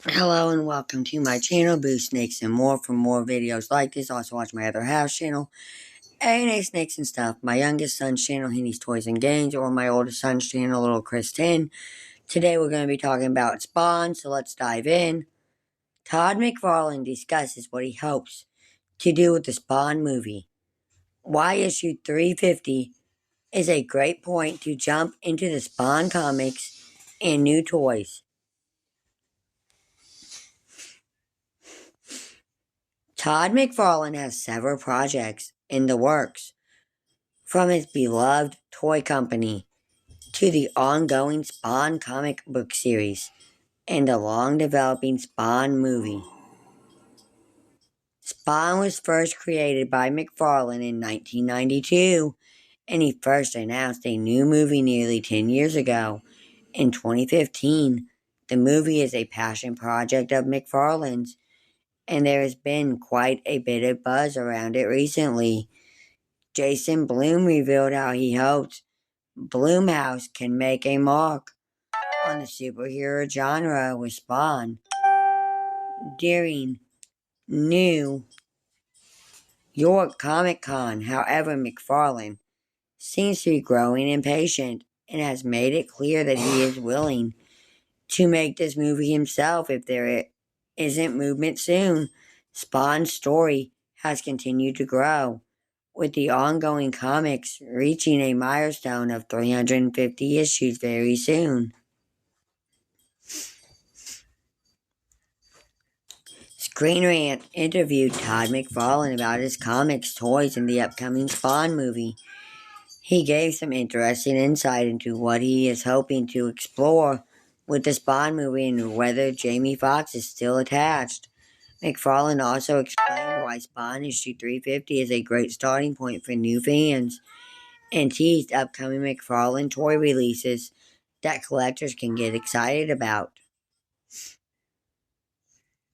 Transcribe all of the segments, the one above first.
Hello and welcome to my channel, Boo Snakes and More. For more videos like this, also watch my other house channel, A&A Snakes and Stuff, my youngest son's channel, Henny's Toys and Games, or my oldest son's channel, Little Chris 10. Today we're going to be talking about Spawn, so let's dive in. Todd McFarlane discusses what he hopes to do with the Spawn movie. Why issue 350 is a great point to jump into the Spawn comics and new toys. Todd McFarlane has several projects in the works, from his beloved toy company to the ongoing Spawn comic book series and the long-developing Spawn movie. Spawn was first created by McFarlane in 1992, and he first announced a new movie nearly 10 years ago. In 2015, the movie is a passion project of McFarlane's, and there has been quite a bit of buzz around it recently. Jason Blum revealed how he hopes Blumhouse can make a mark on the superhero genre with Spawn during New York Comic Con. However, McFarlane seems to be growing impatient and has made it clear that he is willing to make this movie himself if there isn't movement soon. Spawn's story has continued to grow, with the ongoing comics reaching a milestone of 350 issues very soon. Screen Rant interviewed Todd McFarlane about his comics, toys, and the upcoming Spawn movie. He gave some interesting insight into what he is hoping to explore with the Spawn movie and whether Jamie Foxx is still attached. McFarlane also explained why Spawn issue 350 is a great starting point for new fans, and teased upcoming McFarlane toy releases that collectors can get excited about.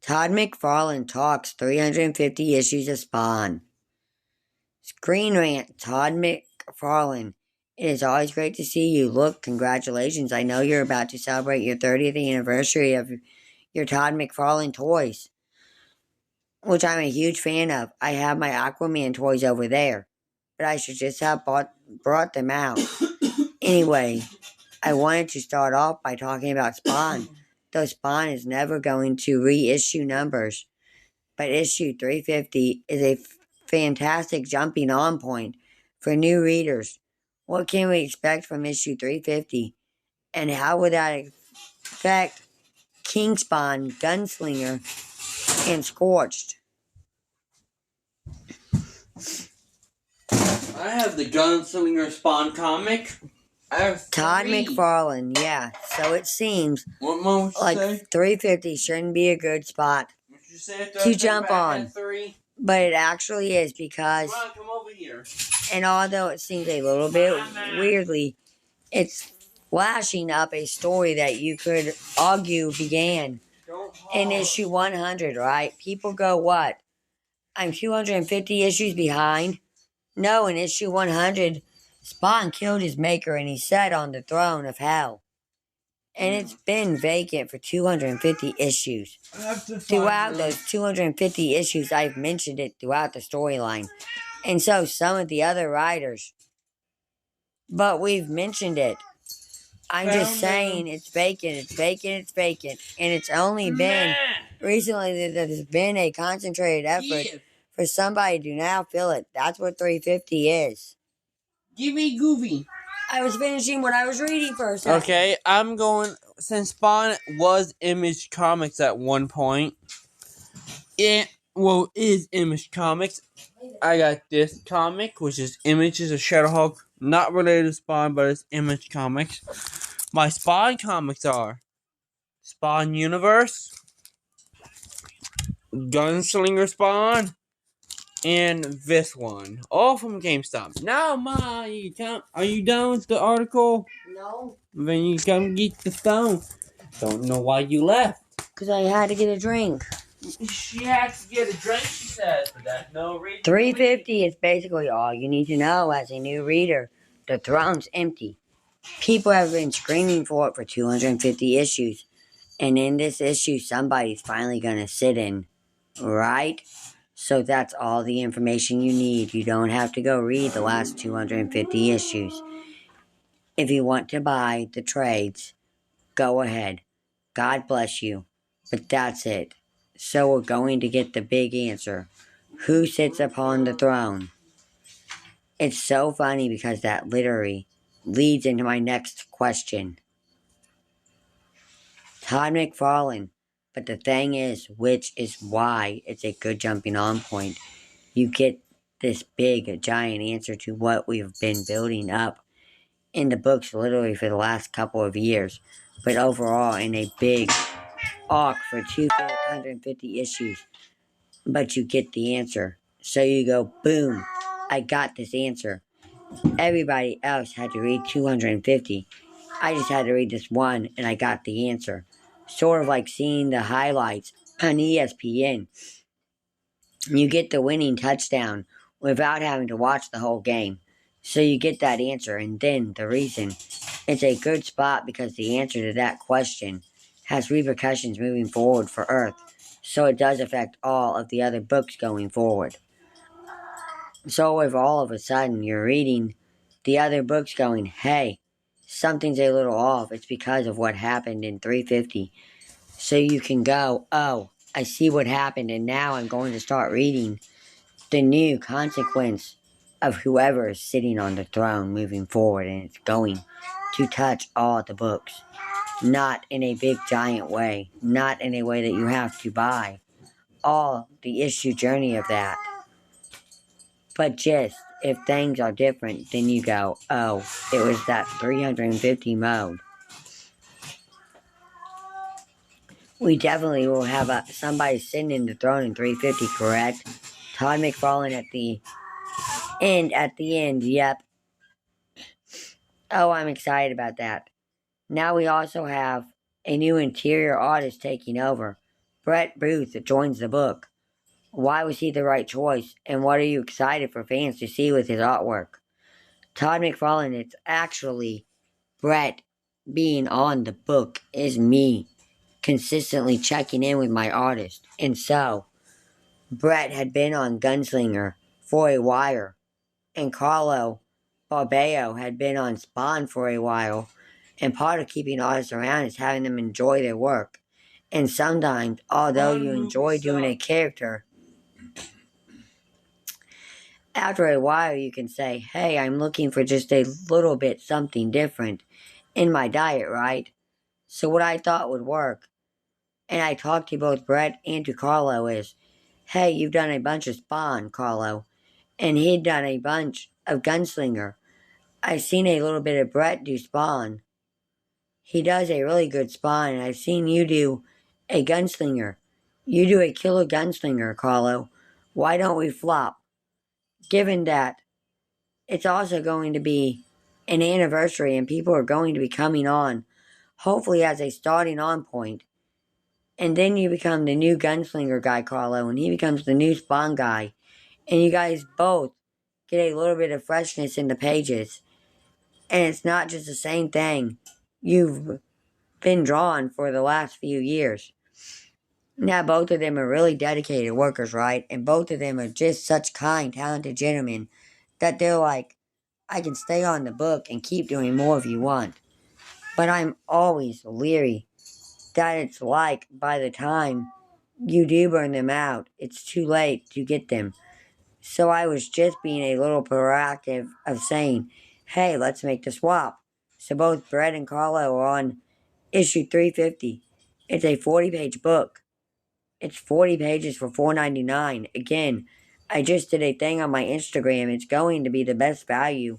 Todd McFarlane talks 350 issues of Spawn. Screen Rant, Todd McFarlane. It is always great to see you. Look, congratulations. I know you're about to celebrate your 30th anniversary of your Todd McFarlane toys, which I'm a huge fan of. I have my Aquaman toys over there, but I should just have brought them out. Anyway, I wanted to start off by talking about Spawn, though Spawn is never going to reissue numbers. But issue 350 is a fantastic jumping on point for new readers. What can we expect from issue 350? And how would that affect King Spawn, Gunslinger, and Scorched? I have the Gunslinger Spawn comic. I have Todd McFarlane, yeah. So it seems like 350 shouldn't be a good spot to jump on. But it actually is, because, come over here. And although it seems a little bit weirdly, it's flashing up a story that you could argue began in issue 100, right? People go, what? I'm 250 issues behind? No, in issue 100, Spawn killed his maker and he sat on the throne of hell. And it's been vacant for 250 issues. Throughout those 250 issues, I've mentioned it throughout the storyline. And so some of the other writers. But we've mentioned it. I'm just saying it's vacant, it's vacant, it's vacant. And it's only been recently that there's been a concentrated effort for somebody to now fill it. That's what 350 is. Give me Goofy. I was finishing what I was reading for a second. Okay, I'm going. Since Spawn was Image Comics at one point, is Image Comics. I got this comic, which is Images of Shadowhawk, not related to Spawn, but it's Image Comics. My Spawn comics are Spawn Universe, Gunslinger Spawn, and this one, all from GameStop. Now, Ma, are you done with the article? No. Then you come get the phone. Don't know why you left. Because I had to get a drink. She had to get a drink, she says, but that's no reason. 350 is basically all you need to know as a new reader. The throne's empty. People have been screaming for it for 250 issues. And in this issue, somebody's finally going to sit in, right? So that's all the information you need. You don't have to go read the last 250 issues. If you want to buy the trades, go ahead. God bless you. But that's it. So we're going to get the big answer. Who sits upon the throne? It's so funny because that literally leads into my next question. Todd McFarlane. But the thing is, which is why it's a good jumping on point. You get this big, giant answer to what we've been building up in the books literally for the last couple of years. But overall, in a big arc for 250 issues. But you get the answer. So you go, boom, I got this answer. Everybody else had to read 250. I just had to read this one and I got the answer. Sort of like seeing the highlights on ESPN. You get the winning touchdown without having to watch the whole game. So you get that answer, and then the reason. It's a good spot because the answer to that question has repercussions moving forward for Earth. So it does affect all of the other books going forward. So if all of a sudden you're reading the other books going, hey, something's a little off, it's because of what happened in 350. So you can go, oh, I see what happened, and now I'm going to start reading the new consequence of whoever is sitting on the throne moving forward, and it's going to touch all the books. Not in a big giant way, not in a way that you have to buy all the issue journey of that. But just if things are different, then you go, oh, it was that 350 mode. We definitely will have somebody sitting in the throne in 350, correct? Todd McFarlane at the end, yep. Oh, I'm excited about that. Now we also have a new interior artist taking over. Brett Booth joins the book. Why was he the right choice, and what are you excited for fans to see with his artwork? Todd McFarlane, it's actually Brett being on the book is me consistently checking in with my artist. And so, Brett had been on Gunslinger for a while, and Carlo Barbeo had been on Spawn for a while, and part of keeping artists around is having them enjoy their work. And sometimes, although you enjoy doing a character, after a while you can say, hey, I'm looking for just a little bit something different in my diet, right? So what I thought would work, and I talked to both Brett and to Carlo, is, hey, you've done a bunch of Spawn, Carlo, and he'd done a bunch of Gunslinger. I've seen a little bit of Brett do Spawn. He does a really good Spawn, and I've seen you do a Gunslinger. You do a killer Gunslinger, Carlo. Why don't we flop? Given that it's also going to be an anniversary and people are going to be coming on, hopefully as a starting on point. And then you become the new Gunslinger guy, Carlo, and he becomes the new Spawn guy. And you guys both get a little bit of freshness in the pages. And it's not just the same thing you've been drawn for the last few years. Now, both of them are really dedicated workers, right? And both of them are just such kind, talented gentlemen that they're like, I can stay on the book and keep doing more if you want. But I'm always leery that it's like by the time you do burn them out, it's too late to get them. So I was just being a little proactive of saying, hey, let's make the swap. So both Brett and Carlo are on issue 350. It's a 40-page book. It's 40 pages for $4.99. Again, I just did a thing on my Instagram. It's going to be the best value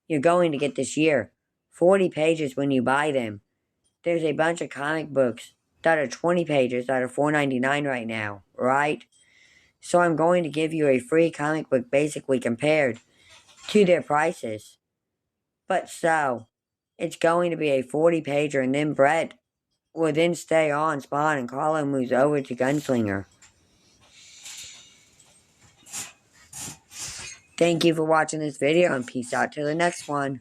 you're going to get this year. 40 pages when you buy them. There's a bunch of comic books that are 20 pages that are $4.99 right now, right? So I'm going to give you a free comic book basically compared to their prices. But so, it's going to be a 40-pager, and then Brett will then stay on Spawn and Carlo moves over to Gunslinger. Thank you for watching this video, and peace out to the next one.